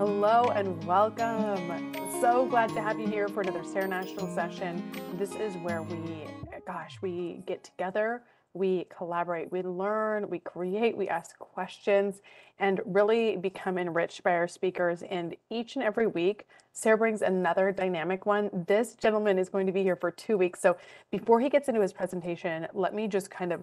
Hello and welcome. So glad to have you here for another SARE National session. This is where we get together, we collaborate, we learn, we create, we ask questions, and really become enriched by our speakers. And each and every week, SARE brings another dynamic one. This gentleman is going to be here for 2 weeks. So before he gets into his presentation, let me just kind of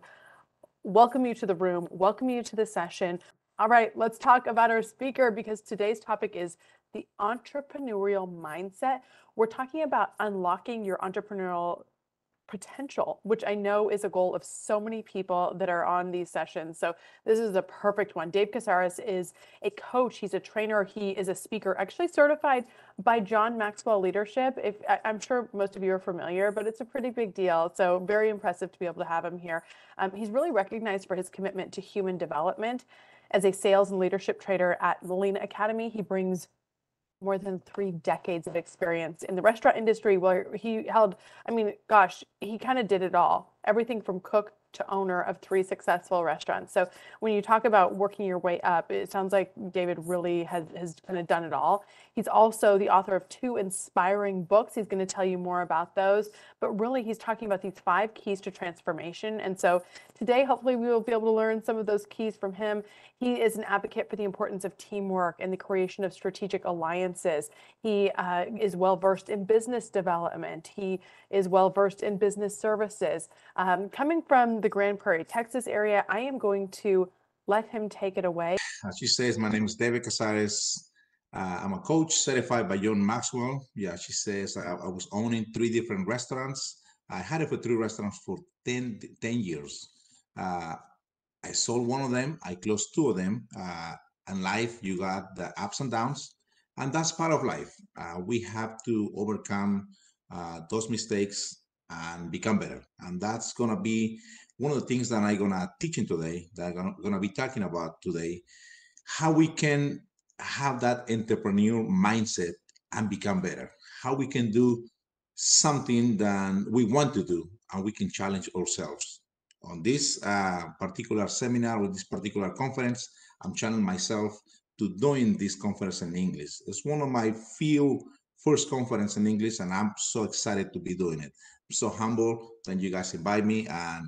welcome you to the room, welcome you to the session. All right, let's talk about our speaker because today's topic is the entrepreneurial mindset. We're talking about unlocking your entrepreneurial potential, which I know is a goal of so many people that are on these sessions. So this is a perfect one. Dave Cazares is a coach. He's a trainer. He is a speaker, actually certified by John Maxwell Leadership. I'm sure most of you are familiar, but it's a pretty big deal. So very impressive to be able to have him here. He's really recognized for his commitment to human development. As a sales and leadership trader at Molina Academy, he brings more than 3 decades of experience in the restaurant industry where he held, he kind of did it all. Everything from cook to owner of 3 successful restaurants. So when you talk about working your way up, it sounds like David really has kind of done it all. He's also the author of 2 inspiring books. He's going to tell you more about those, but really he's talking about these 5 keys to transformation. And so today, hopefully we will be able to learn some of those keys from him. He is an advocate for the importance of teamwork and the creation of strategic alliances. He is well-versed in business development. He is well-versed in business services. Coming from the Grand Prairie, Texas area, I am going to let him take it away. As she says, my name is David Cazares. I'm a coach certified by John Maxwell. Yeah, she says I was owning 3 different restaurants. I had it for 3 restaurants for 10 years. I sold one of them. I closed 2 of them. In life, you got the ups and downs, and that's part of life. We have to overcome those mistakes and become better. And that's going to be one of the things that I'm going to teach in today, that I'm going to be talking about today, how we can have that entrepreneur mindset and become better, how we can do something that we want to do and we can challenge ourselves. On this particular seminar or this particular conference, I'm challenging myself to doing this conference in English. It's one of my few first conference in English, and I'm so excited to be doing it. I'm so humble that you guys invite me, and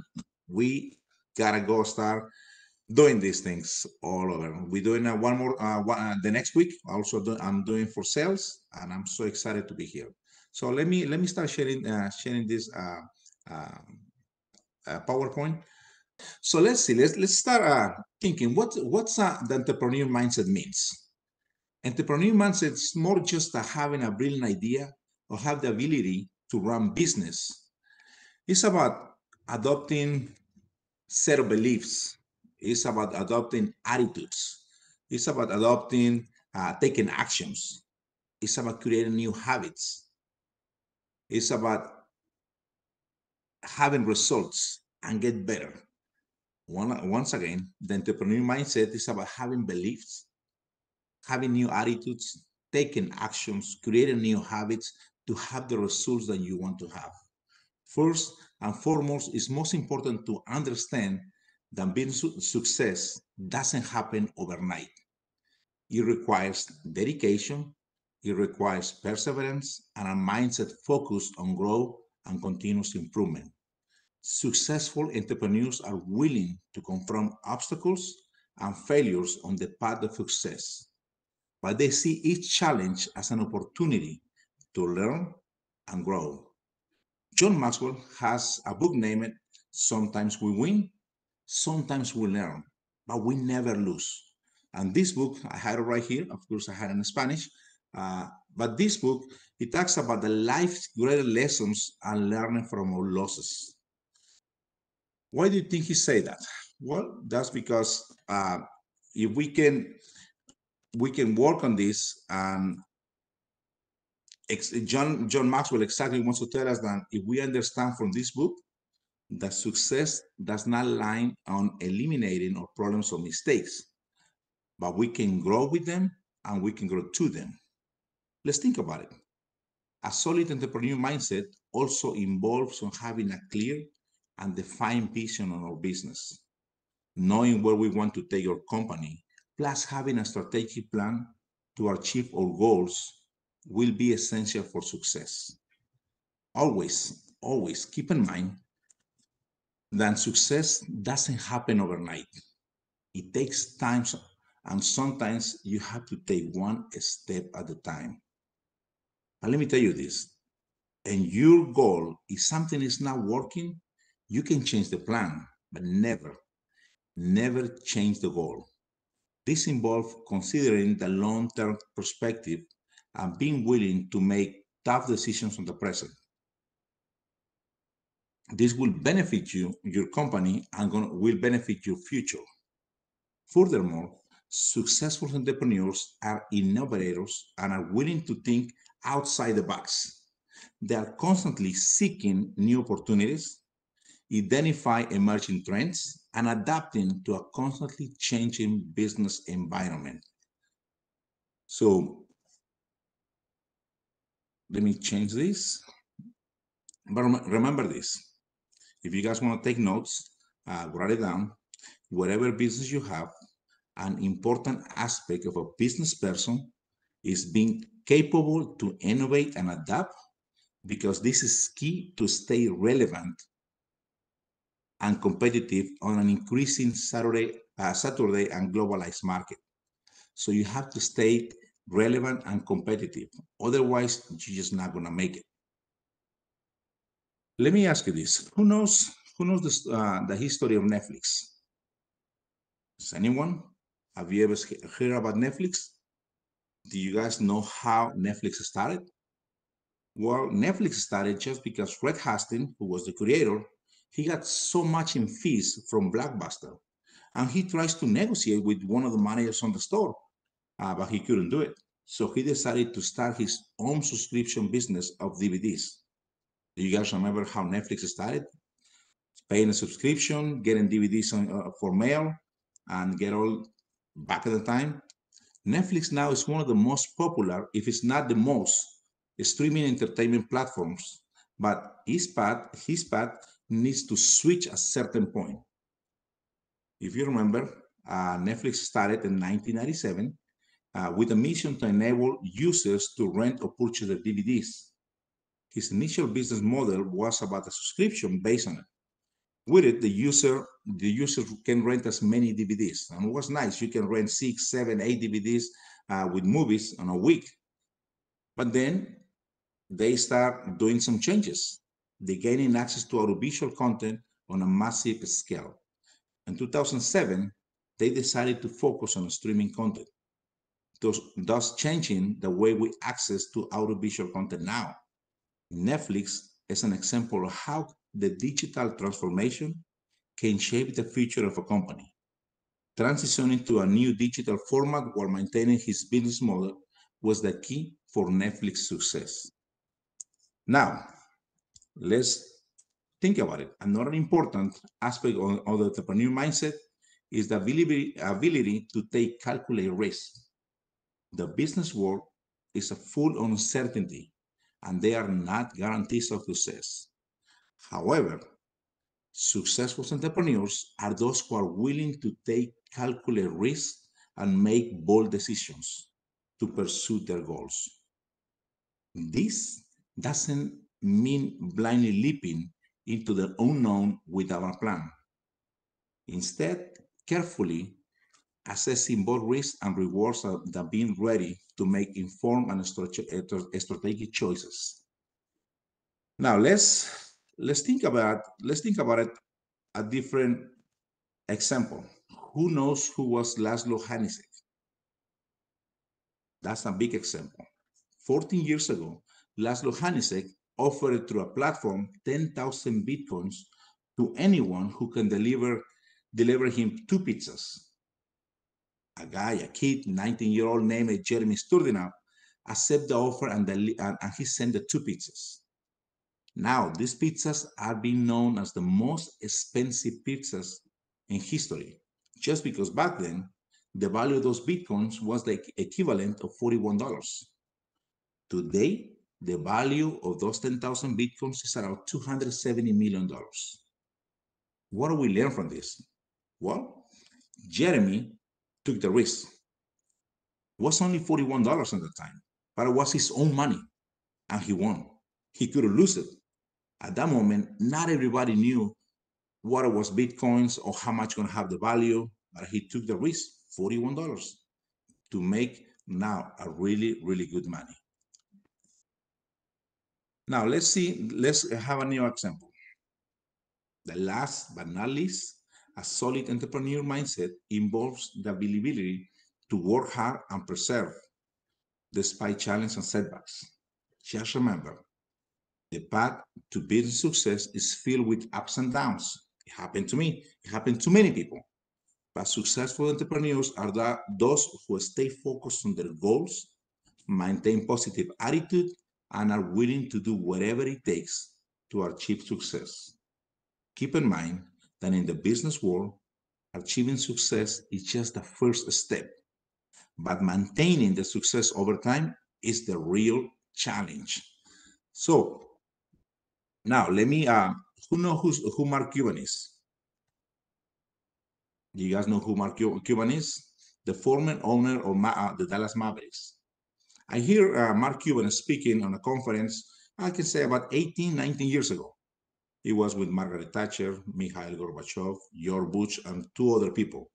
we gotta go start doing these things all over. We're doing one more the next week. I'm doing for sales, and I'm so excited to be here. So let me start sharing this PowerPoint. So let's see. Let's start thinking what's the entrepreneur mindset means. Entrepreneur mindset is more just having a brilliant idea or have the ability to run business. It's about adopting set of beliefs. It's about adopting attitudes. It's about adopting, taking actions. It's about creating new habits. It's about having results and get better. Once again, the entrepreneur mindset is about having beliefs, having new attitudes, taking actions, creating new habits to have the results that you want to have. First and foremost, it's most important to understand that being success doesn't happen overnight. It requires dedication, it requires perseverance, and a mindset focused on growth and continuous improvement. Successful entrepreneurs are willing to confront obstacles and failures on the path of success, but they see each challenge as an opportunity to learn and grow. John Maxwell has a book named Sometimes We Win, Sometimes We Learn, but We Never Lose. And this book, I had it right here. Of course, I had it in Spanish. But this book, it talks about the life's great lessons and learning from our losses. Why do you think he say that? Well, that's because if we can work on this, and John Maxwell exactly wants to tell us that if we understand from this book that success does not lie on eliminating our problems or mistakes, but we can grow with them and we can grow to them. Let's think about it. A solid entrepreneur mindset also involves on having a clear and defined vision on our business, knowing where we want to take our company, plus having a strategic plan to achieve our goals will be essential for success. Always keep in mind that success doesn't happen overnight. It takes time, and sometimes you have to take one step at a time. And let me tell you this, and your goal, if something is not working, you can change the plan, but never change the goal. This involves considering the long-term perspective and being willing to make tough decisions on the present. This will benefit you, your company, and will benefit your future. Furthermore, successful entrepreneurs are innovators and are willing to think outside the box. They are constantly seeking new opportunities, identify emerging trends, and adapting to a constantly changing business environment. So let me change this. But remember this. If you guys want to take notes, write it down. Whatever business you have, an important aspect of a business person is being capable to innovate and adapt, because this is key to stay relevant and competitive on an increasing Saturday and globalized market. So you have to stay relevant and competitive. Otherwise, you're just not going to make it. Let me ask you this: Who knows the history of Netflix? Does anyone? Have you ever heard about Netflix? Do you guys know how Netflix started? Well, Netflix started just because Fred Hastings, who was the creator, he got so much in fees from Blockbuster, and he tries to negotiate with one of the managers on the store, but he couldn't do it. So he decided to start his own subscription business of DVDs. Do you guys remember how Netflix started? Paying a subscription, getting DVDs for mail, and get all back at the time. Netflix now is one of the most popular, if it's not the most, streaming entertainment platforms. But his path needs to switch at a certain point. If you remember, Netflix started in 1997 with a mission to enable users to rent or purchase their DVDs. His initial business model was about a subscription based on it. With it, the user can rent as many DVDs, and it was nice. You can rent 6, 7, 8 DVDs with movies on a week. But then they start doing some changes. They gaining access to audiovisual content on a massive scale. In 2007, they decided to focus on streaming content, thus changing the way we access to audiovisual content now. Netflix is an example of how the digital transformation can shape the future of a company. Transitioning to a new digital format while maintaining his business model was the key for Netflix's success. Now, let's think about it. Another important aspect of the entrepreneur mindset is the ability to take calculated risks. The business world is a full of uncertainty, and they are not guarantees of success. However, successful entrepreneurs are those who are willing to take calculated risks and make bold decisions to pursue their goals. This doesn't mean blindly leaping into the unknown without a plan. Instead, carefully assessing both risks and rewards that being ready to make informed and strategic choices. Now let's think about it a different example. Who knows who was Laszlo Hanisek? That's a big example. 14 years ago, Laszlo Hanisek offered through a platform 10,000 bitcoins to anyone who can deliver him two pizzas. A kid, 19-year-old named Jeremy Sturdina, accepted the offer, and he sent the two pizzas. Now, these pizzas are being known as the most expensive pizzas in history, just because back then, the value of those bitcoins was the equivalent of $41. Today, the value of those 10,000 bitcoins is around $270 million. What do we learn from this? Well, Jeremy took the risk. was only $41 at the time, but it was his own money, and he won. He couldn't lose it. At that moment, not everybody knew what it was Bitcoins or how much going to have the value, but he took the risk, $41, to make now a really, really good money. Now let's have a new example. The last but not least, a solid entrepreneur mindset involves the ability to work hard and persevere despite challenges and setbacks. Just remember, the path to business success is filled with ups and downs. It happened to me. It happened to many people. But successful entrepreneurs are those who stay focused on their goals, maintain positive attitude, and are willing to do whatever it takes to achieve success. Keep in mind that in the business world, achieving success is just the first step, but maintaining the success over time is the real challenge. So now let me who Mark Cuban is? Do you guys know who Mark Cuban is? The former owner of the Dallas Mavericks. I hear Mark Cuban speaking on a conference, I can say about 18, 19 years ago. He was with Margaret Thatcher, Mikhail Gorbachev, George Bush, and two other people.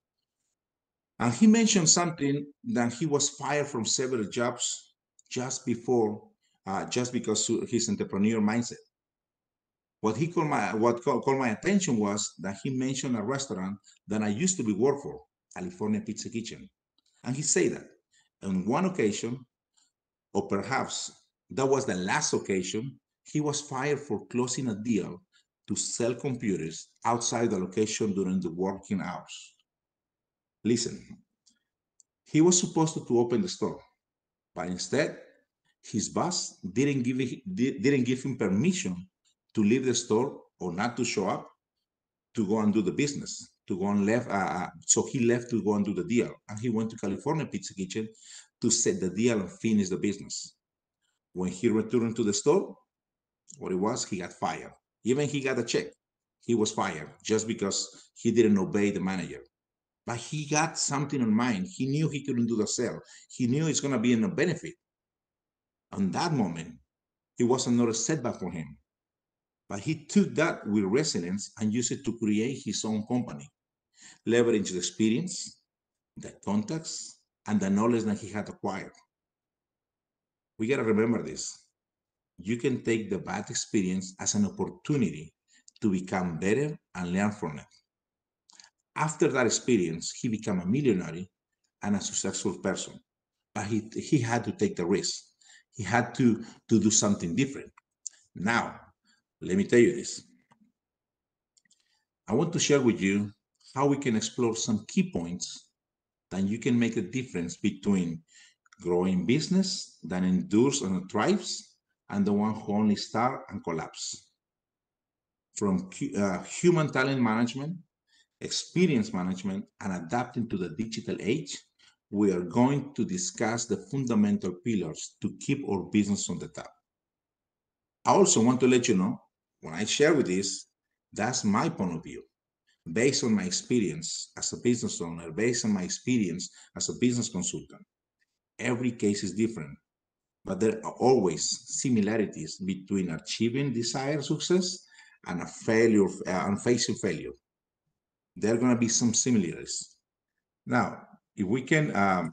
And he mentioned something that he was fired from several jobs just because of his entrepreneurial mindset. What called my attention was that he mentioned a restaurant that I used to be work for, California Pizza Kitchen. And he said that on one occasion, or perhaps that was the last occasion, he was fired for closing a deal to sell computers outside the location during the working hours. Listen, he was supposed to open the store, but instead, his boss didn't give him permission to leave the store or not to show up to go and do the business, to go and left. So he left to go and do the deal, and he went to California Pizza Kitchen to set the deal and finish the business. When he returned to the store, what it was, he got fired. Even he got a check. He was fired just because he didn't obey the manager. But he got something in mind. He knew he couldn't do the sale. He knew it's going to be a benefit. On that moment, it was another setback for him. But he took that with resilience and used it to create his own company, leverage the experience, the contacts, and the knowledge that he had acquired. We got to remember this. You can take the bad experience as an opportunity to become better and learn from it. After that experience, he became a millionaire and a successful person. But he had to take the risk. He had to do something different. Now, let me tell you this. I want to share with you how we can explore some key points that you can make a difference between growing business that endures and thrives and the one who only start and collapse. From human talent management, experience management, and adapting to the digital age, we are going to discuss the fundamental pillars to keep our business on the top. I also want to let you know, when I share with this, that's my point of view. Based on my experience as a business owner, based on my experience as a business consultant. Every case is different, but there are always similarities between achieving desired success and a failure and facing failure. There are going to be some similarities. Now, if we can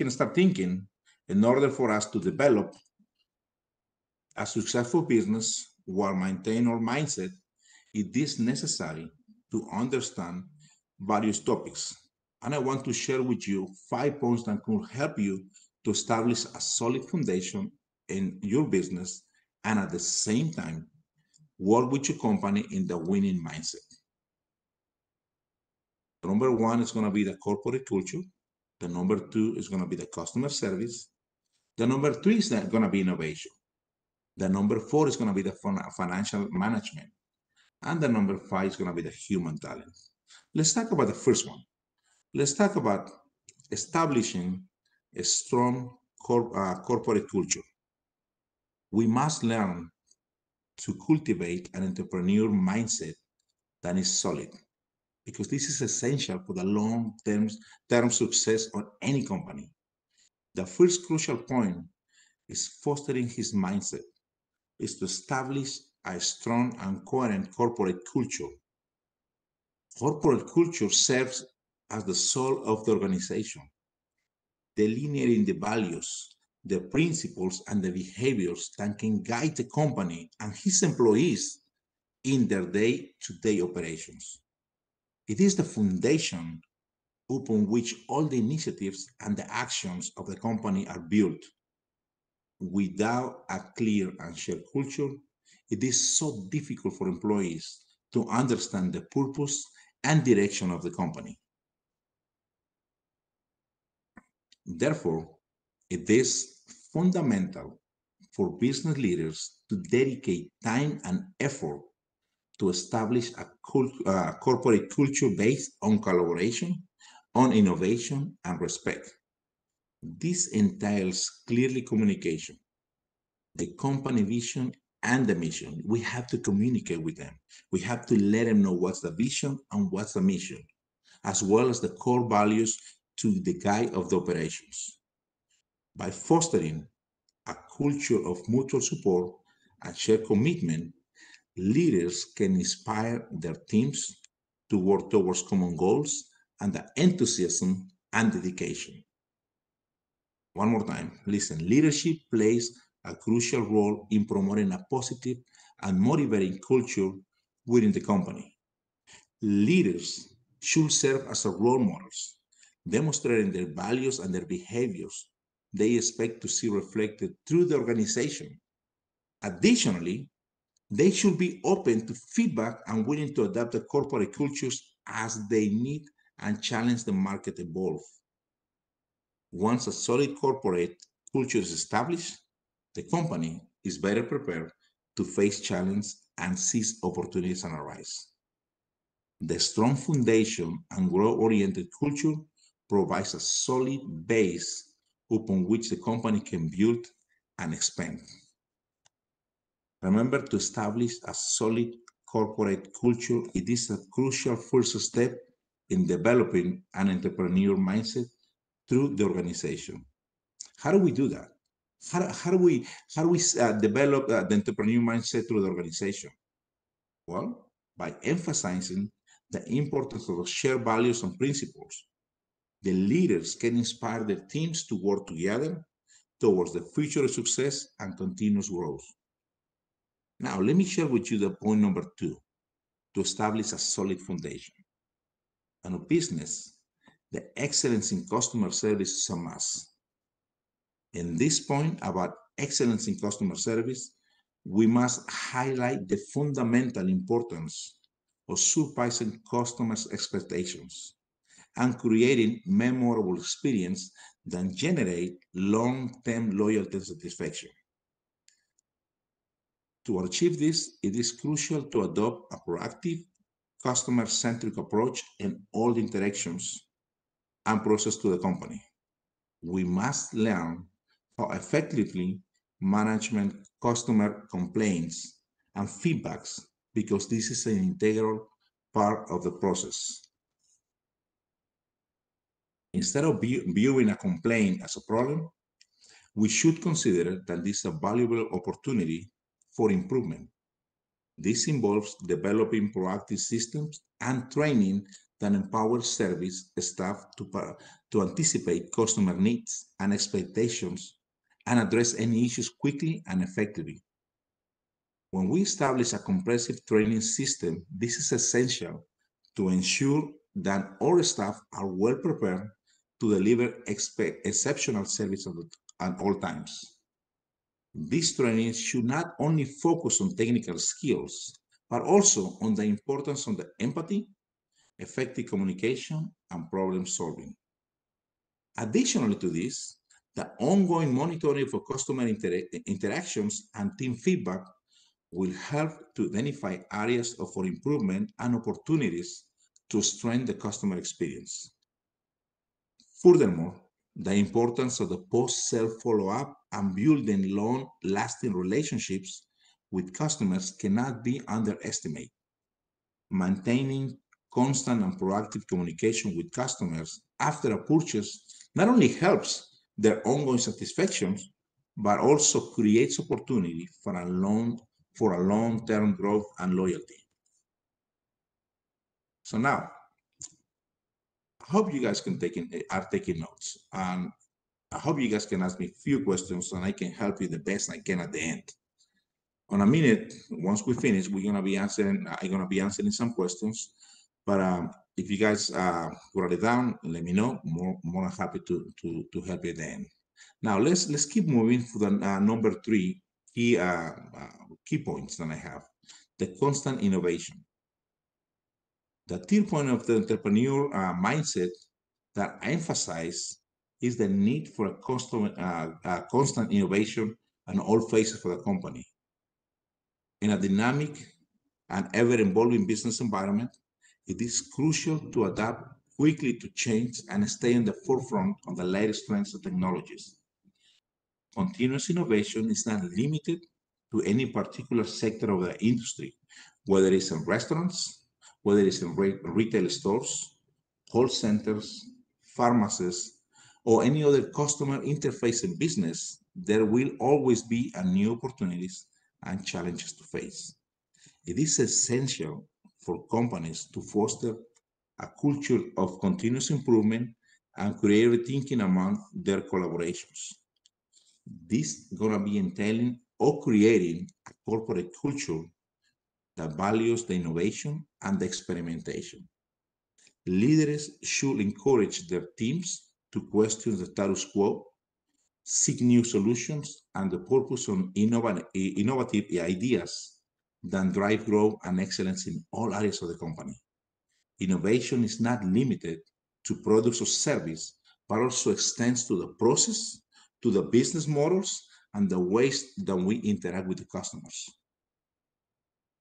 start thinking in order for us to develop a successful business while maintaining our mindset, it is necessary to understand various topics. And I want to share with you 5 points that could help you to establish a solid foundation in your business and at the same time work with your company in the winning mindset. Number one is going to be the corporate culture. The number two is going to be the customer service. The number three is going to be innovation. The number four is going to be the financial management. And the number five is going to be the human talent. Let's talk about the first one. Let's talk about establishing a strong corporate culture. We must learn to cultivate an entrepreneurial mindset that is solid because this is essential for the long-term success of any company. The first crucial point is fostering his mindset, is to establish a strong and coherent corporate culture. Corporate culture serves as the soul of the organization, delineating the values, the principles, and the behaviors that can guide the company and his employees in their day-to-day operations. It is the foundation upon which all the initiatives and the actions of the company are built. Without a clear and shared culture, it is so difficult for employees to understand the purpose and direction of the company. Therefore, it is fundamental for business leaders to dedicate time and effort to establish a corporate culture based on collaboration, on innovation, and respect. This entails clearly communication, the company vision and the mission. We have to communicate with them. We have to let them know what's the vision and what's the mission, as well as the core values to the guide of the operations. By fostering a culture of mutual support and shared commitment, leaders can inspire their teams to work towards common goals and the enthusiasm and dedication. One more time, listen. Leadership plays a crucial role in promoting a positive and motivating culture within the company. Leaders should serve as a role models, demonstrating their values and their behaviors they expect to see reflected through the organization. Additionally, they should be open to feedback and willing to adapt the corporate cultures as they need and challenge the market evolve. Once a solid corporate culture is established, the company is better prepared to face challenges and seize opportunities and arise. The strong foundation and growth-oriented culture provides a solid base upon which the company can build and expand. Remember, to establish a solid corporate culture, it is a crucial first step in developing an entrepreneurial mindset through the organization. How do we do that? How do we develop the entrepreneurial mindset through the organization? Well, by emphasizing the importance of shared values and principles. The leaders can inspire their teams to work together towards the future success and continuous growth. Now, let me share with you the point number two, to establish a solid foundation. And a business, the excellence in customer service is a must. In this point about excellence in customer service, we must highlight the fundamental importance of surpassing customers' expectations and creating memorable experience that generate long-term loyalty and satisfaction. To achieve this, it is crucial to adopt a proactive, customer-centric approach in all interactions and process to the company. We must learn how effectively management customer complaints and feedbacks, because this is an integral part of the process. Instead of viewing a complaint as a problem, we should consider that this is a valuable opportunity for improvement. This involves developing proactive systems and training that empower service staff to anticipate customer needs and expectations and address any issues quickly and effectively. When we establish a comprehensive training system, this is essential to ensure that all staff are well prepared to deliver exceptional service at all times. This training should not only focus on technical skills, but also on the importance of the empathy, effective communication, and problem solving. Additionally to this, the ongoing monitoring for customer interactions and team feedback will help to identify areas for improvement and opportunities to strengthen the customer experience. Furthermore, the importance of the post-sale follow-up and building long-lasting relationships with customers cannot be underestimated. Maintaining constant and proactive communication with customers after a purchase not only helps their ongoing satisfactions, but also creates opportunity for a long-term growth and loyalty. So now, I hope you guys are taking notes, and I hope you guys can ask me a few questions, and I can help you the best I can at the end. On a minute, once we finish, I'm gonna be answering some questions. But if you guys write it down, let me know. More than happy to help you then. Now let's keep moving for the number three key points that I have: the constant innovation. The third point of the entrepreneur mindset that I emphasize is the need for a constant innovation on all phases for the company. In a dynamic and ever-evolving business environment, it is crucial to adapt quickly to change and stay in the forefront of the latest trends and technologies. Continuous innovation is not limited to any particular sector of the industry, whether it's in restaurants, whether it's in retail stores, call centers, pharmacies, or any other customer interfacing business. There will always be a new opportunities and challenges to face. It is essential for companies to foster a culture of continuous improvement and creative thinking among their collaborations. This is gonna be entailing or creating a corporate culture that values the innovation and the experimentation. Leaders should encourage their teams to question the status quo, seek new solutions, and the purpose on innovative ideas that drive growth and excellence in all areas of the company. Innovation is not limited to products or service, but also extends to the process, to the business models, and the ways that we interact with the customers.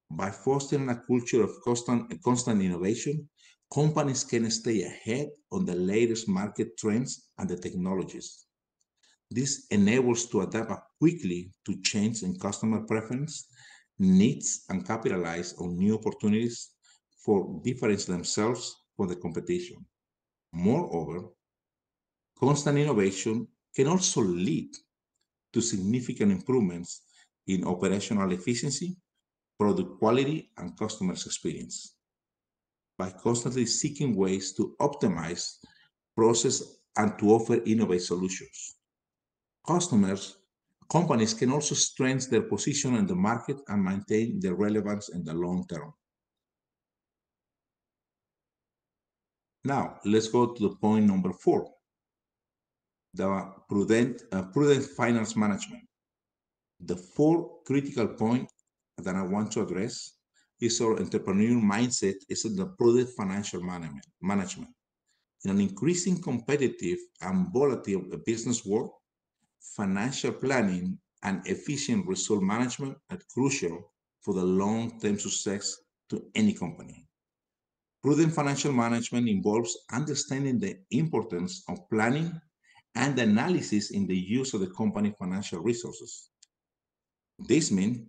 By fostering a culture of constant innovation, companies can stay ahead on the latest market trends and the technologies. This enables to adapt quickly to change in customer preference, needs, and capitalize on new opportunities for difference themselves from the competition. Moreover, constant innovation can also lead to significant improvements in operational efficiency, product quality, and customer experience. By constantly seeking ways to optimize process and to offer innovative solutions. Customers, companies can also strengthen their position in the market and maintain their relevance in the long term. Now, let's go to the point number 4, the prudent finance management. The fourth critical point that I want to address is our entrepreneurial mindset is in the prudent financial management. In an increasing competitive and volatile business world, financial planning and efficient result management are crucial for the long-term success to any company. Prudent financial management involves understanding the importance of planning and analysis in the use of the company financial resources. This means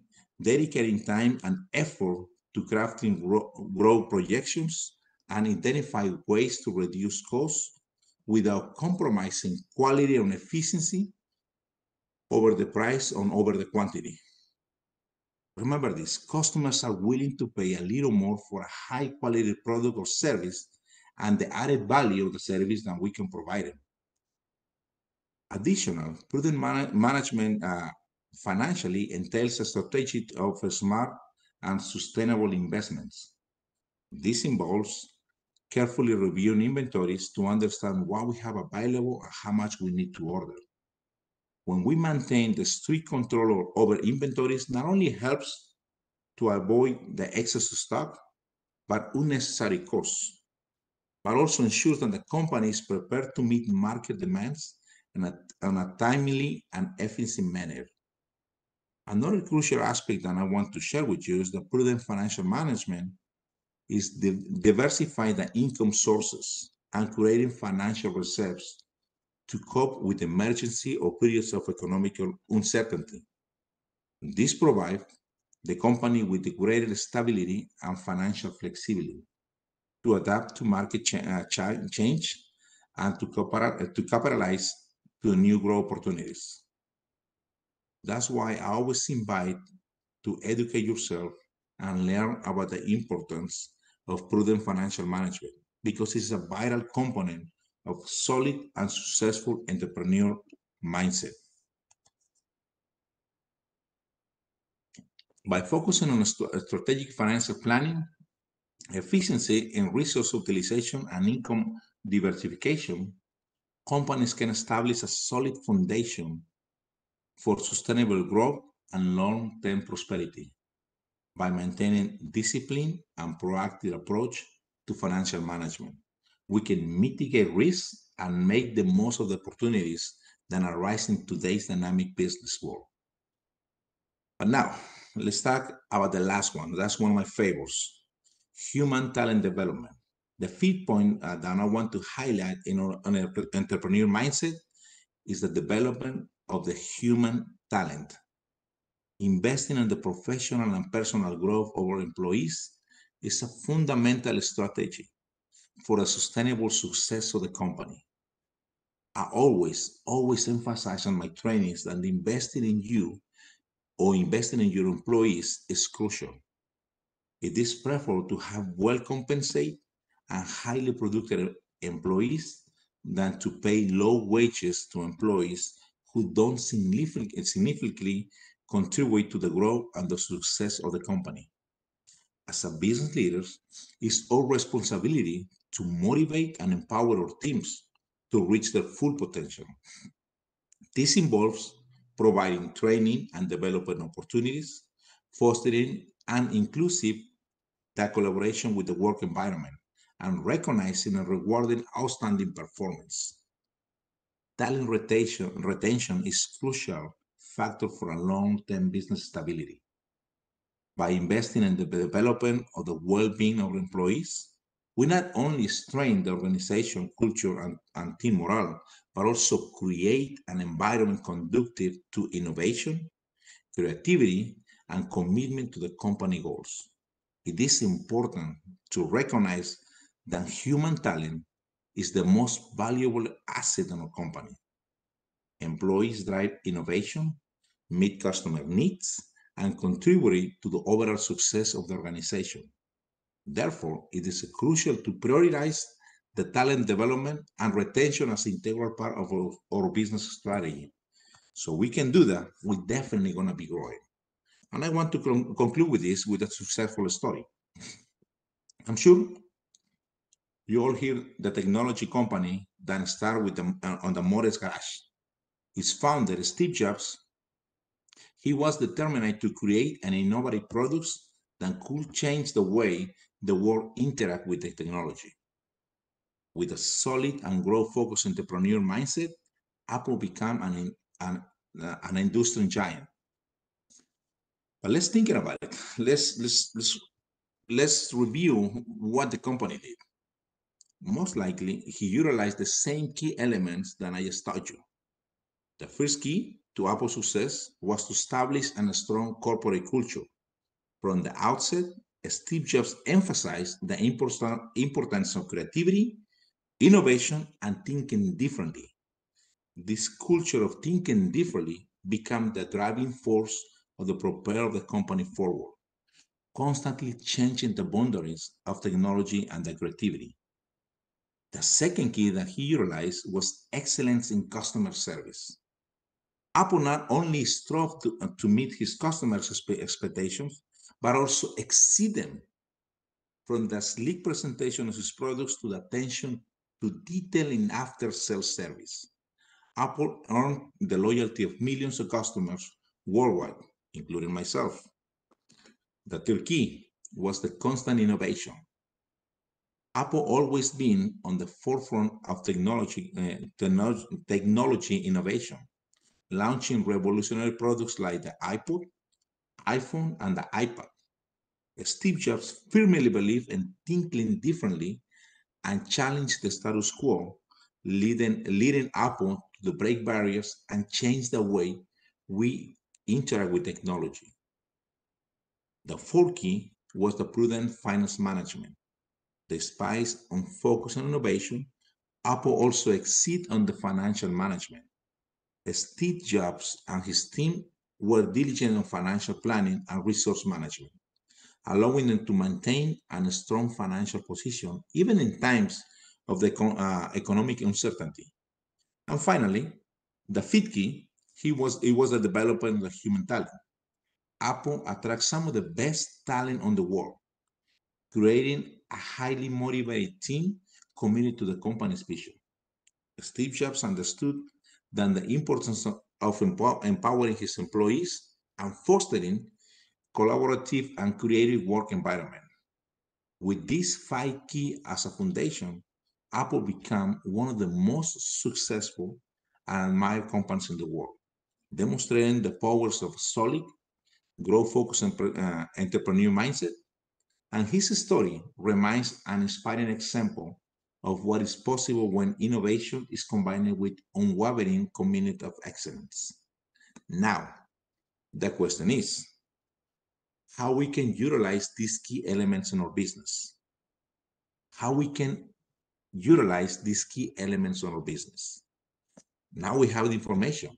dedicating time and effort to crafting growth projections and identify ways to reduce costs without compromising quality and efficiency over the price and over the quantity. Remember this, customers are willing to pay a little more for a high quality product or service and the added value of the service that we can provide them. Additional, prudent management financially entails a strategy of smart and sustainable investments. This involves carefully reviewing inventories to understand what we have available and how much we need to order. When we maintain the strict control over inventories, not only helps to avoid the excess stock, but unnecessary costs, but also ensures that the company is prepared to meet market demands in a timely and efficient manner. Another crucial aspect that I want to share with you is the prudent financial management is diversify the income sources and creating financial reserves to cope with emergency or periods of economic uncertainty. This provides the company with the greater stability and financial flexibility to adapt to market change and to capitalize to new growth opportunities. That's why I always invite to educate yourself and learn about the importance of prudent financial management because it's a vital component of solid and successful entrepreneurial mindset. By focusing on strategic financial planning, efficiency in resource utilization, and income diversification, companies can establish a solid foundation for sustainable growth and long-term prosperity. By maintaining discipline and proactive approach to financial management, we can mitigate risks and make the most of the opportunities that arise in today's dynamic business world. But now, let's talk about the last one. That's one of my favorites, human talent development. The fifth point that I want to highlight in our entrepreneur mindset is the development of the human talent. Investing in the professional and personal growth of our employees is a fundamental strategy for the sustainable success of the company. I always emphasize on my trainings that investing in you or investing in your employees is crucial. It is preferable to have well compensated and highly productive employees than to pay low wages to employees who don't significantly contribute to the growth and the success of the company. As a business leaders, it's our responsibility to motivate and empower our teams to reach their full potential. This involves providing training and development opportunities, fostering an inclusive collaboration with the work environment, and recognizing and rewarding outstanding performance. Talent retention is crucial factor for a long-term business stability. By investing in the development of the well-being of employees, we not only strengthen the organization culture and team morale, but also create an environment conducive to innovation, creativity, and commitment to the company goals. It is important to recognize that human talent is the most valuable asset in a company. Employees drive innovation, meet customer needs, and contribute to the overall success of the organization. Therefore, it is crucial to prioritize the talent development and retention as an integral part of our business strategy. So we can do that, we're definitely going to be growing. And I want to conclude with this with a successful story. I'm sure you all hear the technology company that started with on the Motors Garage. Its founder, Steve Jobs, he was determined to create and innovative products that could change the way the world interacts with the technology. With a solid and growth-focused entrepreneurial mindset, Apple became an industry giant. But let's think about it. Let's review what the company did. Most likely, he utilized the same key elements that I just taught you. The first key to Apple's success was to establish a strong corporate culture. From the outset, Steve Jobs emphasized the importance of creativity, innovation, and thinking differently. This culture of thinking differently became the driving force of the propel of the company forward, constantly changing the boundaries of technology and the creativity. The second key that he utilized was excellence in customer service. Apple not only strove to meet his customers' expectations, but also exceed them. From the sleek presentation of his products to the attention to detail in after-sales service, Apple earned the loyalty of millions of customers worldwide, including myself. The third key was the constant innovation. Apple always been on the forefront of technology innovation, launching revolutionary products like the iPod, iPhone, and the iPad. Steve Jobs firmly believed in thinking differently and challenged the status quo, leading Apple to break barriers and change the way we interact with technology. The fourth key was the prudent finance management. Despite on focus on innovation, Apple also exceeded on the financial management. Steve Jobs and his team were diligent in financial planning and resource management, allowing them to maintain a strong financial position even in times of the economic uncertainty. And finally, the fifth key, it was the development of human talent. Apple attracts some of the best talent on the world, creating a highly motivated team committed to the company's vision. Steve Jobs understood that the importance of empowering his employees and fostering collaborative and creative work environment. With these five key as a foundation, Apple became one of the most successful and admired companies in the world, demonstrating the powers of a solid, growth-focused entrepreneur mindset. And his story remains an inspiring example of what is possible when innovation is combined with unwavering commitment of excellence. Now, the question is how we can utilize these key elements in our business. How we can utilize these key elements in our business. Now we have the information.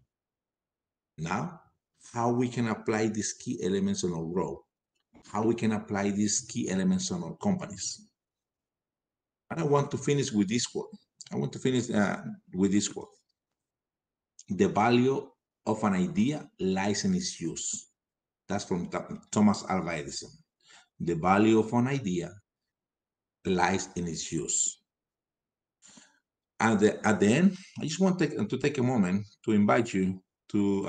Now, how we can apply these key elements in our role. How we can apply these key elements on our companies. And I want to finish with this quote. I want to finish with this quote. The value of an idea lies in its use. That's from Thomas Alva Edison. The value of an idea lies in its use. At the end, I just want to take a moment to invite you to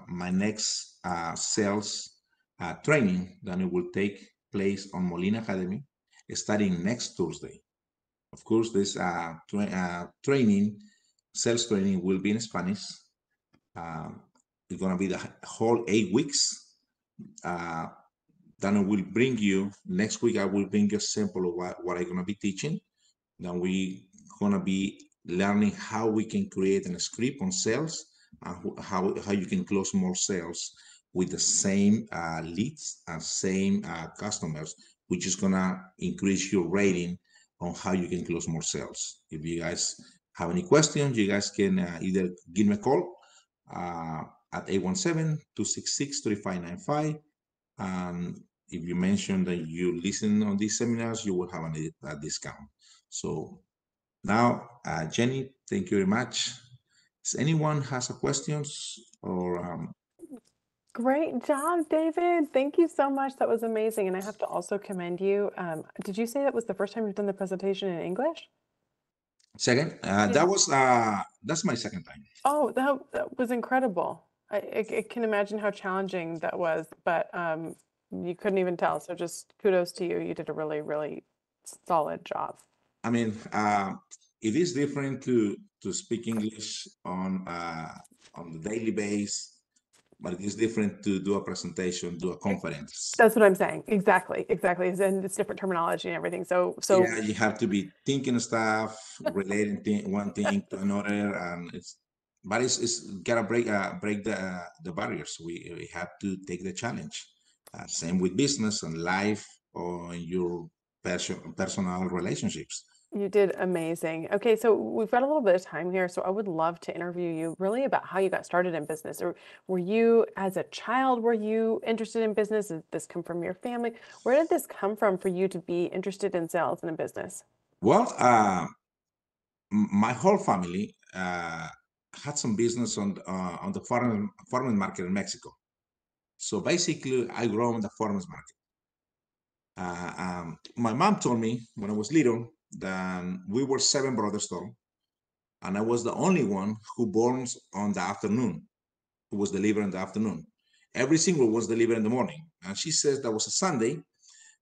my next sales training that it will take place on Molina Academy starting next Thursday. Of course, this training, sales training, will be in Spanish. It's going to be the whole 8 weeks. Then I will bring you, next week, I will bring you a sample of what I'm going to be teaching. Then we're going to be learning how we can create a script on sales, how you can close more sales with the same leads and same customers, which is going to increase your rating on how you can close more sales. If you guys have any questions, you guys can either give me a call at 817-266-3595. And if you mention that you listen on these seminars, you will have a discount. So now, Jenny, thank you very much. Does anyone has a questions or? Great job, David. Thank you so much. That was amazing. And I have to also commend you. Did you say that was the first time you've done the presentation in English? Second, Yeah. that's my second time. Oh, that was incredible. I can imagine how challenging that was, but you couldn't even tell. So just kudos to you. You did a really, really solid job. I mean, it is different to speak English on the daily basis, but it is different to do a presentation, do a conference. That's what I'm saying. Exactly. And it's different terminology and everything. So yeah, you have to be thinking stuff, relating one thing to another, and it's gotta break the barriers. We have to take the challenge. Same with business and life or your personal relationships. You did amazing. Okay, so we've got a little bit of time here, so I would love to interview you really about how you got started in business. Or were you, as a child, were you interested in business? Did this come from your family? Where did this come from for you to be interested in sales and in business? Well, my whole family had some business on the farmers market in Mexico. So basically, I grew up in the farmers market. My mom told me when I was little that we were 7 brothers total, and I was the only one who born on the afternoon, who was delivered in the afternoon. Every single was delivered in the morning. And she says that was a Sunday,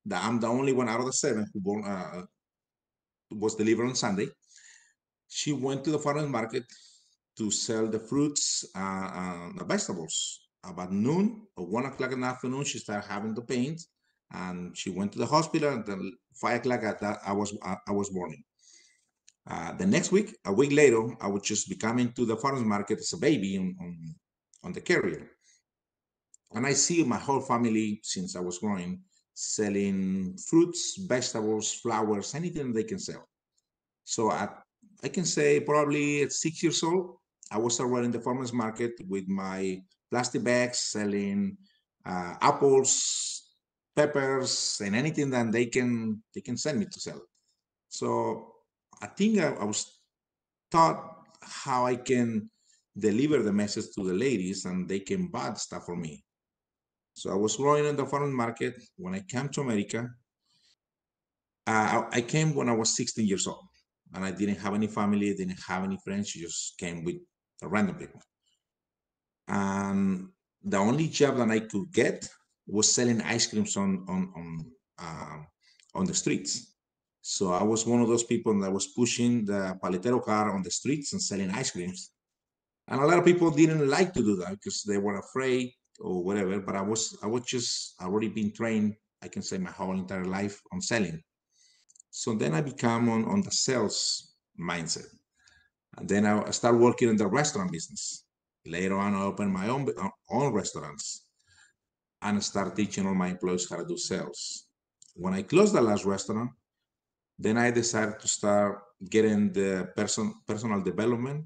that I'm the only one out of the 7 who born was delivered on Sunday. She went to the farmers market to sell the fruits and the vegetables. About noon or 1 o'clock in the afternoon, she started having the pains, and she went to the hospital. And then 5 o'clock at that, I was born. The next week, a week later, I would just be coming to the farmers market as a baby on the carrier, and I see my whole family since I was growing selling fruits, vegetables, flowers, anything they can sell. So I can say probably at 6 years old, I was already in the farmers market with my plastic bags selling apples, peppers, and anything that they can send me to sell. So I think I was taught how I can deliver the message to the ladies and they can buy the stuff for me. So I was growing in the foreign market. When I came to America, I came when I was 16 years old, and I didn't have any family, didn't have any friends. Just came with random people. And the only job that I could get was selling ice creams on the streets. So I was one of those people that was pushing the paletero car on the streets and selling ice creams. And a lot of people didn't like to do that because they were afraid or whatever. But I was just already been trained, I can say, my whole entire life on selling. So then I become on the sales mindset. And then I start working in the restaurant business. Later on, I opened my own restaurants and start teaching all my employees how to do sales. When I closed the last restaurant, then I decided to start getting the personal development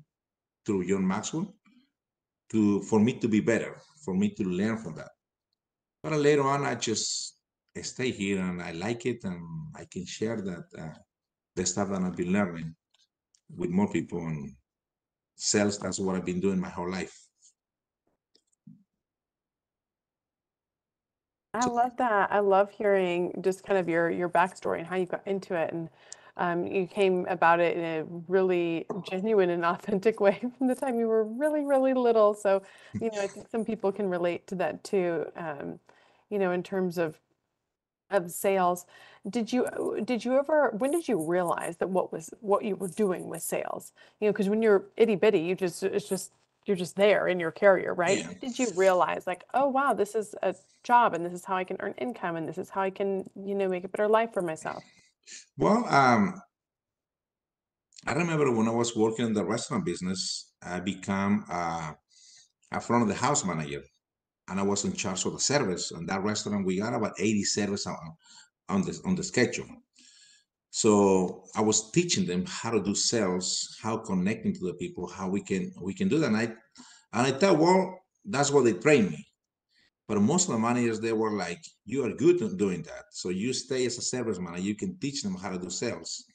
through John Maxwell for me to be better, for me to learn from that. But later on, I just stay here and I like it, and I can share that the stuff that I've been learning with more people. And sales, that's what I've been doing my whole life. I love that. I love hearing just kind of your backstory and how you got into it, and you came about it in a really genuine and authentic way from the time you were really, really little. So, I think some people can relate to that too. In terms of sales. Did you ever, when did you realize that what you were doing was sales? Because when you're itty bitty, you're just there in your carrier, right? Yeah. When did you realize, like, oh wow, this is a job and this is how I can earn income and this is how I can, make a better life for myself? Well, I remember when I was working in the restaurant business, I became a front of the house manager, and I was in charge of the service. And that restaurant, we got about 80 servers on the schedule. So I was teaching them how to do sales, how connecting to the people, how we can do that. And I thought, well, that's what they trained me. But most of the managers, they were like, you are good at doing that. So you stay as a service manager, you can teach them how to do sales.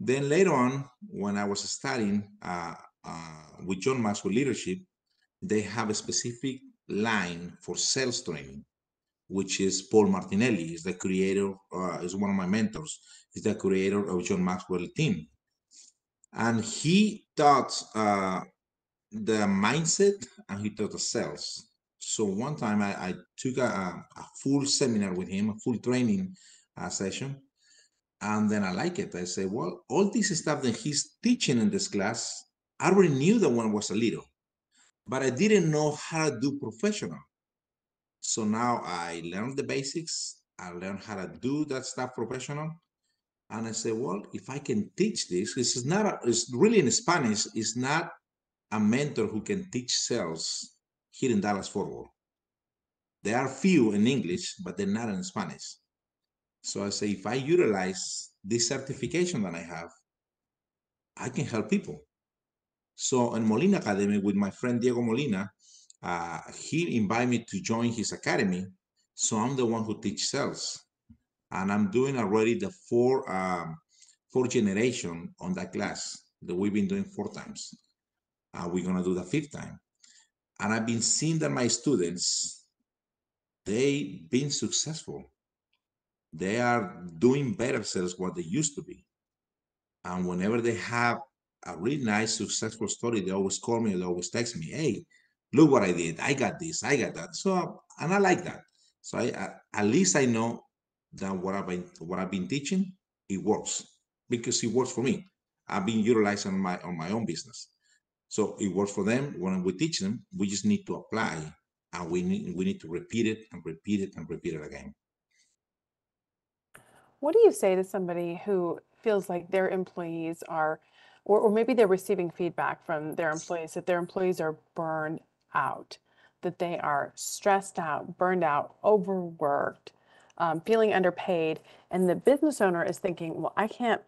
Then later on, when I was studying with John Maxwell Leadership, they have a specific line for sales training, which is Paul Martinelli, is the creator, is one of my mentors, is the creator of John Maxwell team. And he taught the mindset and he taught the sales. So one time I took a full seminar with him, a full training session, and then I like it. I say, well, all this stuff that he's teaching in this class, I already knew that one was a little, but I didn't know how to do professional. So now I learned the basics. I learned how to do that stuff professional. And I say, well, if I can teach this, it's really in Spanish, it's not a mentor who can teach sales here in Dallas Fort Worth. There are few in English, but they're not in Spanish. So I say, if I utilize this certification that I have, I can help people. So in Molina Academy with my friend Diego Molina, he invited me to join his academy. So I'm the one who teach sales, and I'm doing already the four generation on that class that we've been doing 4 times. We're gonna do the 5th time, and I've been seeing that my students, they been successful. They are doing better sales what they used to be. And whenever they have a really nice, successful story, they always call me, they always text me, hey, look what I did. I got this, I got that. So, and I like that. So at least I know that what I've been teaching, it works because it works for me. I've been utilizing on my own business. So it works for them. When we teach them, we just need to apply, and we need to repeat it and repeat it and repeat it again. What do you say to somebody who feels like their employees are, or maybe they're receiving feedback from their employees that their employees are burned out, that they are stressed out, burned out, overworked, feeling underpaid, and the business owner is thinking, well, I can't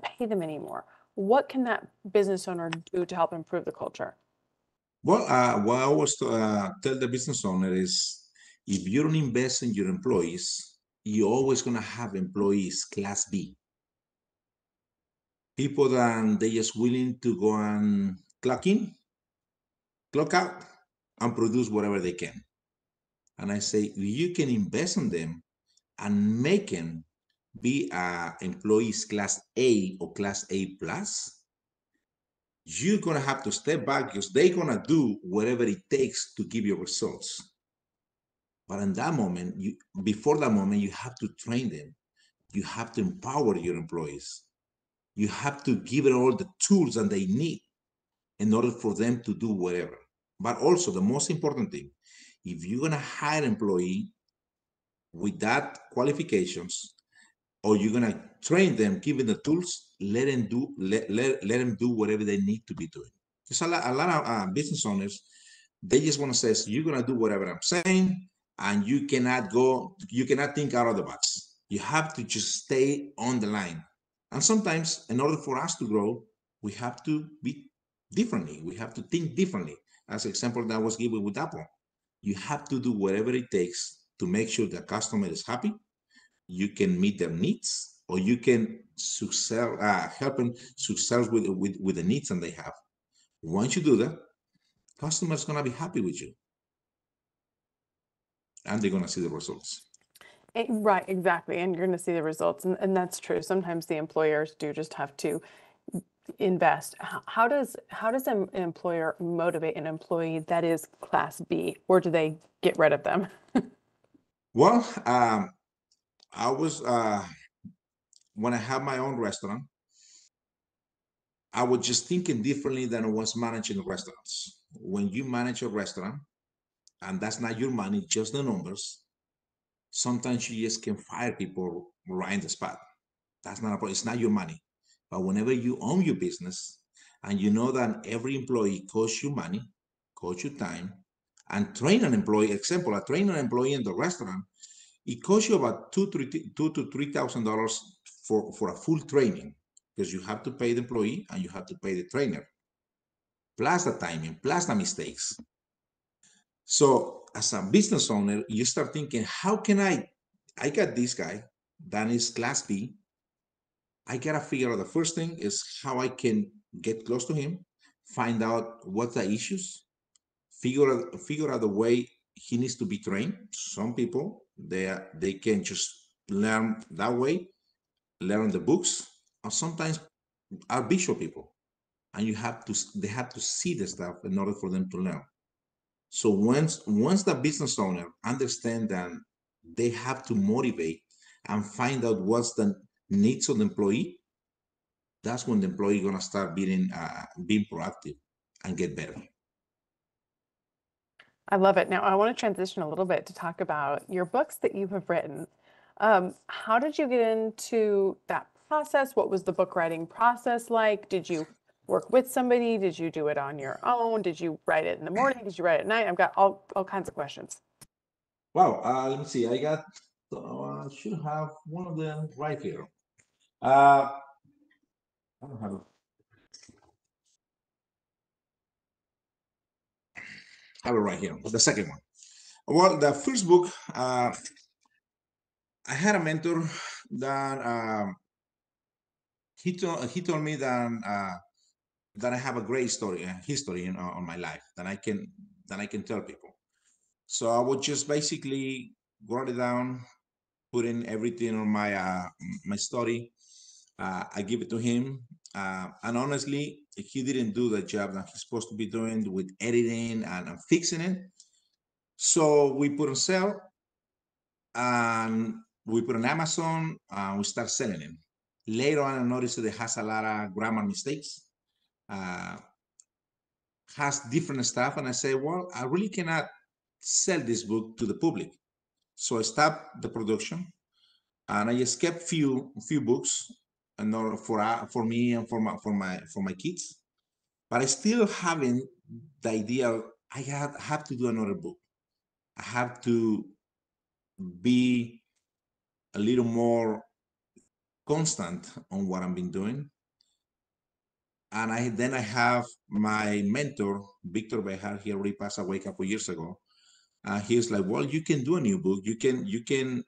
pay them anymore. What can that business owner do to help improve the culture? Well, what I always tell the business owner is if you don't invest in your employees, you're always going to have employees class B, people that they just willing to go and clock in, clock out, and produce whatever they can. And I say, you can invest in them and make them be employees class A or class A plus. You're gonna have to step back because they're gonna do whatever it takes to give you results. But in that moment, before that moment, you have to train them. You have to empower your employees. You have to give them all the tools that they need in order for them to do whatever. But also the most important thing, if you're gonna hire an employee with that qualifications, or you're gonna train them, give them the tools, let them do whatever they need to be doing. There's a lot of business owners, they just want to say, you're gonna do whatever I'm saying, and you cannot think out of the box. You have to just stay on the line. And sometimes, in order for us to grow, we have to be differently. We have to think differently. As example that was given with Apple, you have to do whatever it takes to make sure the customer is happy, you can meet their needs, or you can help them success with the needs that they have. Once you do that, customers gonna be happy with you, and they're gonna see the results. Right, exactly. And you're going to see the results. And that's true. Sometimes the employers do just have to invest. How does an employer motivate an employee that is class B, or do they get rid of them? Well, I was when I had my own restaurant, I was just thinking differently than I was managing restaurants. When you manage a restaurant, and that's not your money, just the numbers, sometimes you just can fire people right in the spot. That's not a problem. It's not your money. But whenever you own your business and you know that every employee costs you money, costs you time, and train an employee, example, I train an employee in the restaurant, it costs you about two to $3,000 for a full training, because you have to pay the employee and you have to pay the trainer, plus the timing, plus the mistakes. So as a business owner, you start thinking, how can I got this guy that is class B. I gotta figure out, the first thing is how I can get close to him, find out what the issues, figure out the way he needs to be trained. Some people they can just learn that way, learn the books, or sometimes are visual people, and they have to see the stuff in order for them to learn. So once the business owner understand that they have to motivate and find out what's the needs of the employee, that's when the employee gonna start being proactive and get better. I love it. Now, I want to transition a little bit to talk about your books that you have written. How did you get into that process? What was the book writing process like? Did you work with somebody? Did you do it on your own? Did you write it in the morning? Did you write it at night? I've got all kinds of questions. Wow, let me see. I should have one of them right here. I don't have it right here. The second one. Well, the first book, I had a mentor that he told me that I have a great history on my life that I can tell people. So I would just basically write it down, put in everything on my story. I give it to him, and honestly, he didn't do the job that he's supposed to be doing with editing and fixing it. So we put on sale, and we put on Amazon, and we start selling it. Later on, I noticed that it has a lot of grammar mistakes, uh, has different stuff, and I say, well, I really cannot sell this book to the public. So I stopped the production, and I just kept few books in order for me and for my kids. But I still having the idea I have to do another book. I have to be a little more constant on what I've been doing. And I have my mentor, Victor Bejar. He already passed away a couple years ago. He's like, well, you can do a new book. You can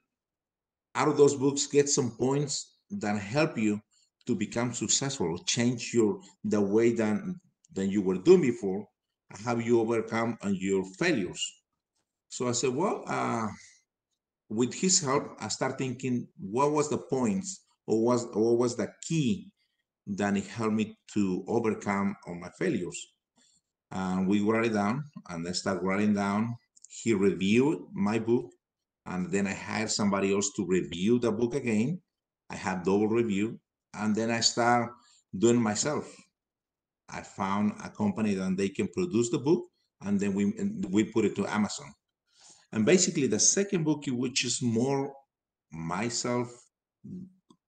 out of those books get some points that help you to become successful, change the way than you were doing before, how you overcome your failures. So I said, well, with his help, I start thinking what was the points or what was the key that it helped me to overcome all my failures. And we wrote it down, and I start writing down. He reviewed my book, and then I hired somebody else to review the book again. I had double review, and then I start doing myself. I found a company that they can produce the book, and then we put it to Amazon. And basically, the second book, which is more myself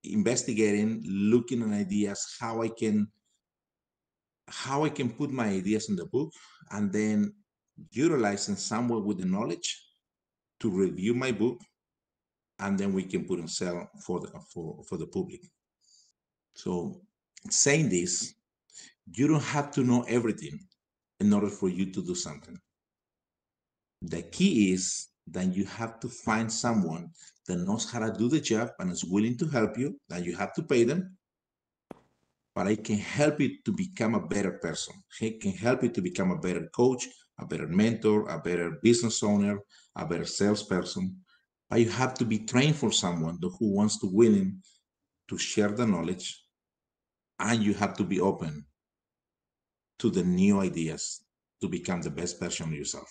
investigating, looking at ideas, how I can put my ideas in the book, and then utilizing someone with the knowledge to review my book, and then we can put and sell for the public. So, saying this, you don't have to know everything in order for you to do something. The key is that you have to find someone that knows how to do the job and is willing to help you, that you have to pay them, but it can help you to become a better person. It can help you to become a better coach, a better mentor, a better business owner, a better salesperson. But you have to be trained for someone who wants to willing to share the knowledge, and you have to be open to the new ideas to become the best version of yourself.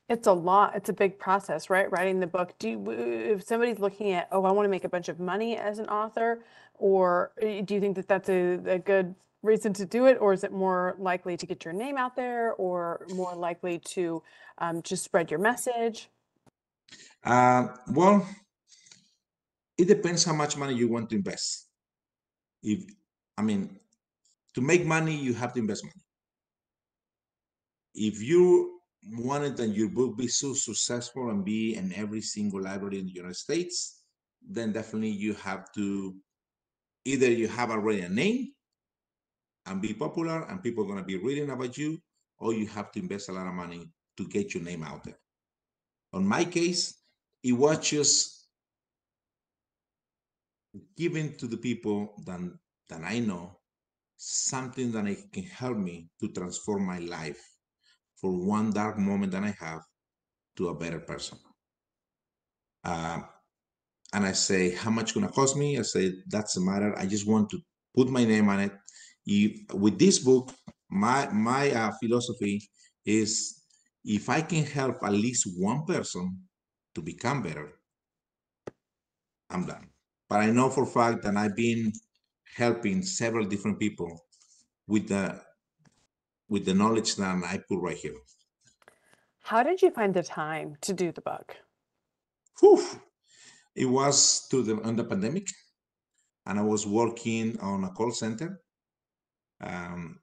It's a lot. It's a big process, right? Writing the book. If somebody's looking at, oh, I want to make a bunch of money as an author, or do you think that that's a good reason to do it, or is it more likely to get your name out there, or more likely to just spread your message? Well, it depends how much money you want to invest. If I mean, to make money, you have to invest money. If you wanted that your book be so successful and be in every single library in the United States, then definitely you have to either you have already a name and be popular and people are going to be reading about you, or you have to invest a lot of money to get your name out there. On my case, it was just giving to the people that I know something that it can help me to transform my life for one dark moment that I have to a better person. Uh, and I say, how much gonna cost me? I say, that's the matter. I just want to put my name on it. With this book, my philosophy is if I can help at least one person to become better, I'm done. But I know for a fact that I've been helping several different people with the knowledge that I put right here. How did you find the time to do the book? Whew. It was on the pandemic, and I was working on a call center, um,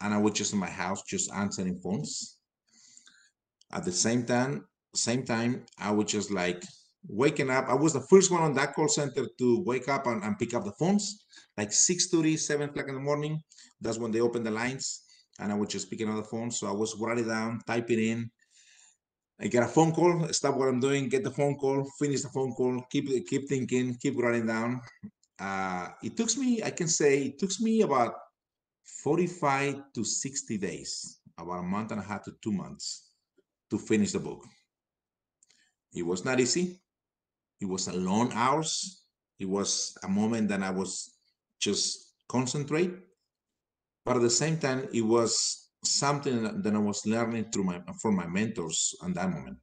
and I was just in my house, just answering phones. At the same time, I was just like waking up. I was the first one on that call center to wake up and pick up the phones, like 6:30, 7 o'clock in the morning. That's when they open the lines, and I was just picking up the phone. So I was writing down, typing in. I get a phone call, stop what I'm doing, get the phone call, finish the phone call, keep thinking, keep writing down. It took me, I can say, it took me about 45 to 60 days, about a month and a half to 2 months to finish the book. It was not easy. It was a long hours. It was a moment that I was just concentrate, but at the same time, it was something that I was learning from my mentors at that moment.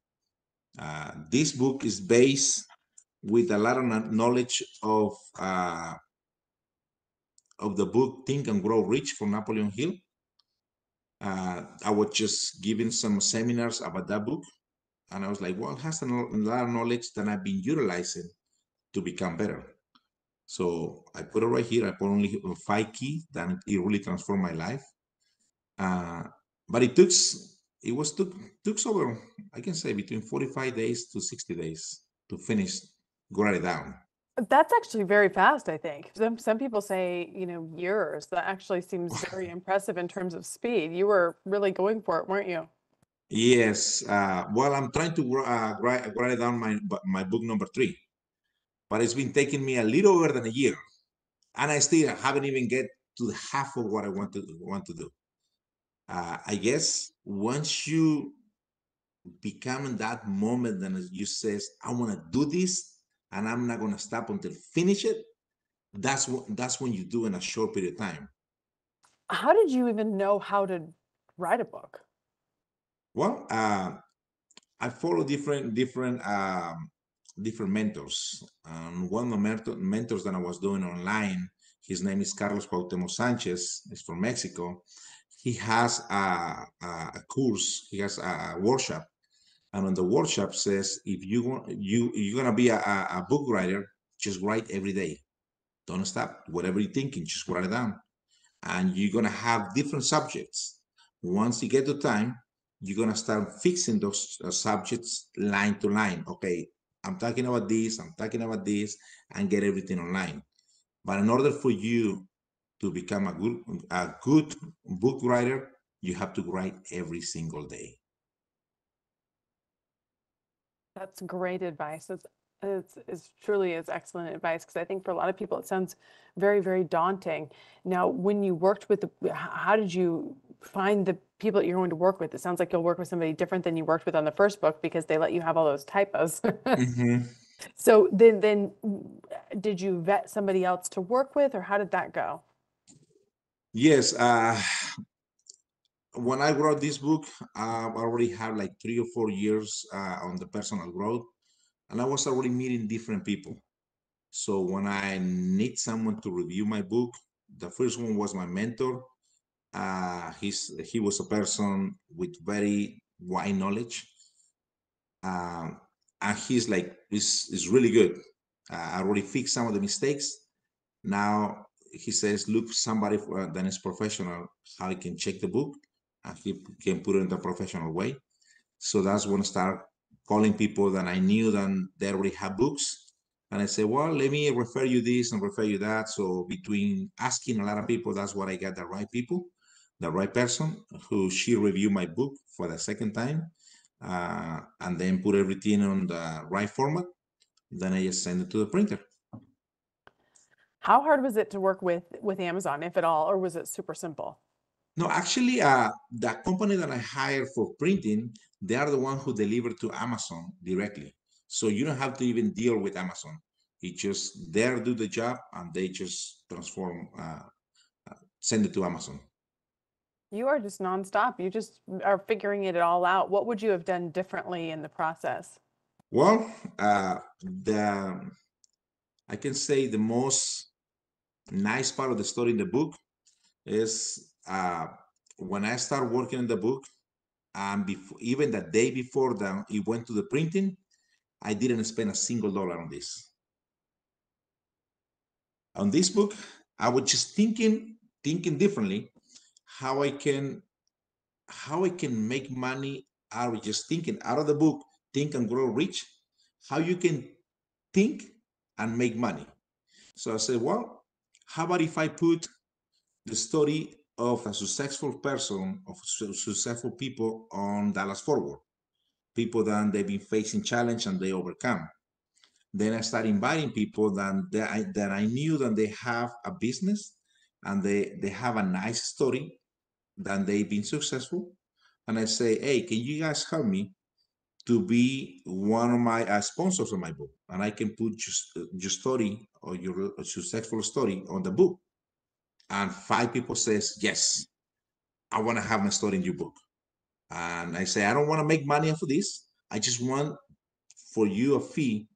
This book is based with a lot of knowledge of the book Think and Grow Rich from Napoleon Hill. I was just giving some seminars about that book, and I was like, well, it has a lot of knowledge that I've been utilizing to become better. So I put it right here. I put only 5 keys that it really transformed my life. Uh, but it took over, I can say, between 45 days to 60 days to finish, write it down. That's actually very fast, I think. Some people say, years. That actually seems very impressive in terms of speed. You were really going for it, weren't you? Yes. Well, I'm trying to write down my book number three, but it's been taking me a little over than a year, and I still haven't even get to the half of what I want to do. I guess once you become in that moment, then you says, "I want to do this, and I'm not gonna stop until finish it." That's when you do in a short period of time. How did you even know how to write a book? Well, I follow different mentors. One of the mentors that I was doing online, his name is Carlos Cuauhtemoc Sanchez. He's from Mexico. He has a course. He has a workshop, and on the workshop says if you're gonna be a book writer, just write every day. Don't stop. Whatever you're thinking, just write it down, and you're gonna have different subjects. Once you get to time, you're gonna start fixing those subjects line to line. Okay, I'm talking about this, I'm talking about this, and get everything online. But in order for you to become a good book writer, you have to write every single day. That's great advice. It's truly is excellent advice because I think for a lot of people it sounds very, very daunting. Now, when you worked with how did you find the people that you're going to work with? It sounds like you'll work with somebody different than you worked with on the first book because they let you have all those typos. Hmm. So then did you vet somebody else to work with, or how did that go? Yes. When I wrote this book, I already had like 3 or 4 years on the personal growth, and I was already meeting different people. So when I need someone to review my book, the first one was my mentor. He was a person with very wide knowledge, um, and he's like is really good. I already fixed some of the mistakes. Now he says, look, somebody that is professional, how he can check the book, and he can put it in the professional way. So that's when I start calling people that I knew that they already have books. And I say, well, let me refer you this and refer you that. So between asking a lot of people, that's what I got the right people, the right person who she reviewed my book for the second time, and then put everything on the right format. Then I just send it to the printer. How hard was it to work with Amazon, if at all, or was it super simple? No, actually, the company that I hired for printing, they are the one who deliver to Amazon directly. So you don't have to even deal with Amazon. It just there do the job, and they just send it to Amazon. You are just nonstop. You just are figuring it all out. What would you have done differently in the process? Well, the I can say the most nice part of the story in the book is when I start working on the book, and before, even the day before it went to the printing, I didn't spend a single dollar on this. On this book, I was just thinking differently how I can how I can make money out of just thinking out of the book, Think and Grow Rich, how you can think and make money. So I said, well, how about if I put the story of a successful person, of successful people on Dallas Forward, people that they've been facing challenge and they overcome. Then I started inviting people that I knew that they have a business and they have a nice story, that they've been successful. And I say, hey, can you guys help me to be one of my sponsors of my book? And I can put your story or your successful story on the book. And five people says, yes, I want to have my story in your book. And I say, I don't want to make money off of this. I just want for you a fee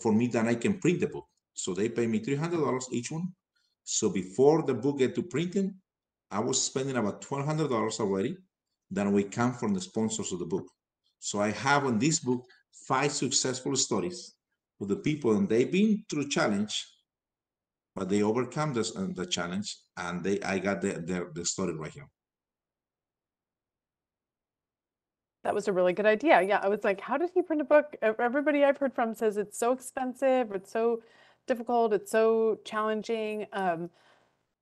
for me that I can print the book. So they pay me $300 each one. So before the book get to printing, I was spending about $1,200 already. Then we come from the sponsors of the book. So I have on this book 5 successful stories of the people, and they've been through challenge, but they overcome the challenge, and I got the story right here. That was a really good idea. Yeah, I was like, how did he print a book? Everybody I've heard from says it's so expensive, it's so difficult. It's so challenging.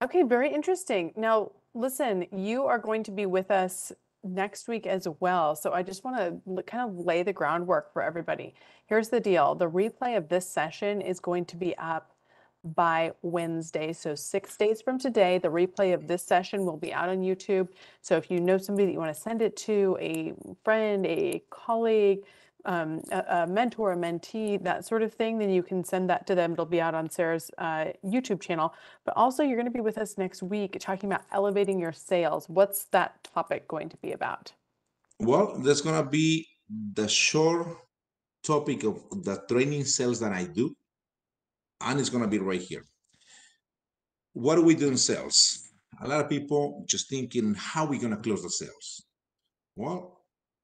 Okay, very interesting. Now, listen, you are going to be with us next week as well. So I just want to kind of lay the groundwork for everybody. Here's the deal. The replay of this session is going to be up by Wednesday. So 6 days from today, the replay of this session will be out on YouTube. So if you know somebody that you want to send it to, a friend, a colleague, a mentor, a mentee, that sort of thing, then you can send that to them. It'll be out on Sarah's YouTube channel. But also, you're going to be with us next week talking about elevating your sales. What's that topic going to be about? Well, there's going to be the short topic of the training sales that I do, and it's going to be right here. What do we do in sales? A lot of people just thinking, how are we going to close the sales? Well,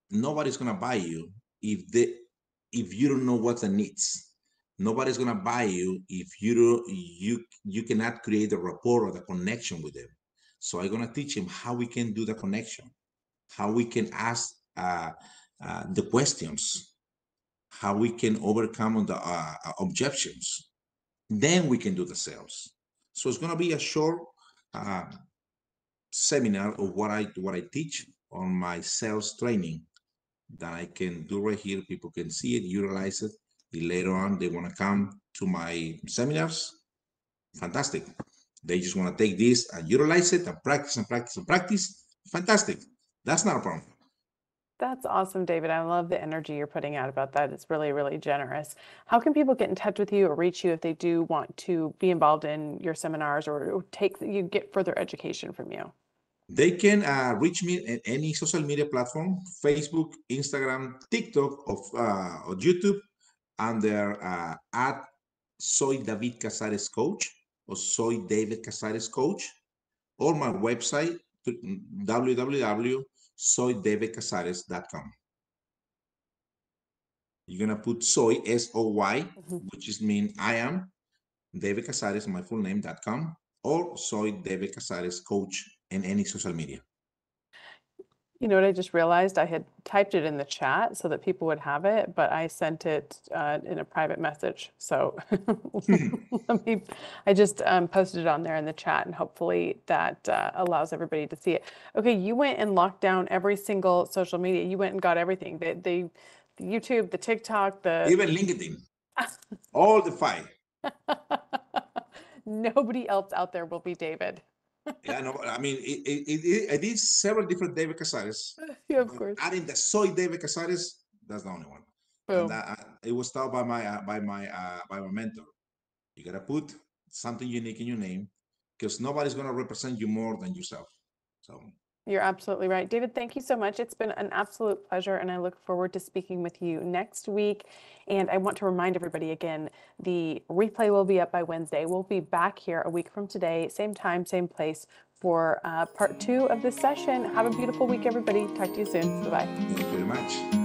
nobody's going to buy you if you don't know what the needs. Nobody's going to buy you if you cannot create the rapport or the connection with them. So I'm going to teach them how we can do the connection, how we can ask the questions, how we can overcome the objections. Then we can do the sales. So it's going to be a short uh, seminar of what I teach on my sales training that I can do right here. People can see it, utilize it. If later on they want to come to my seminars, fantastic. They just want to take this and utilize it and practice and practice and practice. Fantastic. That's not a problem. That's awesome, David. I love the energy you're putting out about that. It's really, really generous. How can people get in touch with you or reach you if they do want to be involved in your seminars or get further education from you? They can reach me at any social media platform, Facebook, Instagram, TikTok, or YouTube, under at Soy David Cazares Coach or Soy David Cazares Coach, or my website, www.soydavidcazares.com. You're going to put soy, S-O-Y, which is mean I am, David Cazares, my full name.com, or Soy David Cazares Coach in any social media. You know what I just realized? I had typed it in the chat so that people would have it, but I sent it in a private message. So I just posted it on there in the chat, and hopefully that allows everybody to see it. Okay, you went and locked down every single social media. You went and got everything. The YouTube, the TikTok, Even LinkedIn, all the five. Nobody else out there will be David. Yeah, no, I mean, I did several different David Cazares. Yeah, of course. Adding the Soy David Cazares, that's the only one. Boom. And it was taught by my mentor. You gotta put something unique in your name, because nobody's gonna represent you more than yourself. So you're absolutely right. David, thank you so much. It's been an absolute pleasure, and I look forward to speaking with you next week. And I want to remind everybody again, the replay will be up by Wednesday. We'll be back here a week from today, same time, same place, for part 2 of this session. Have a beautiful week, everybody. Talk to you soon. Bye-bye. thank you very much.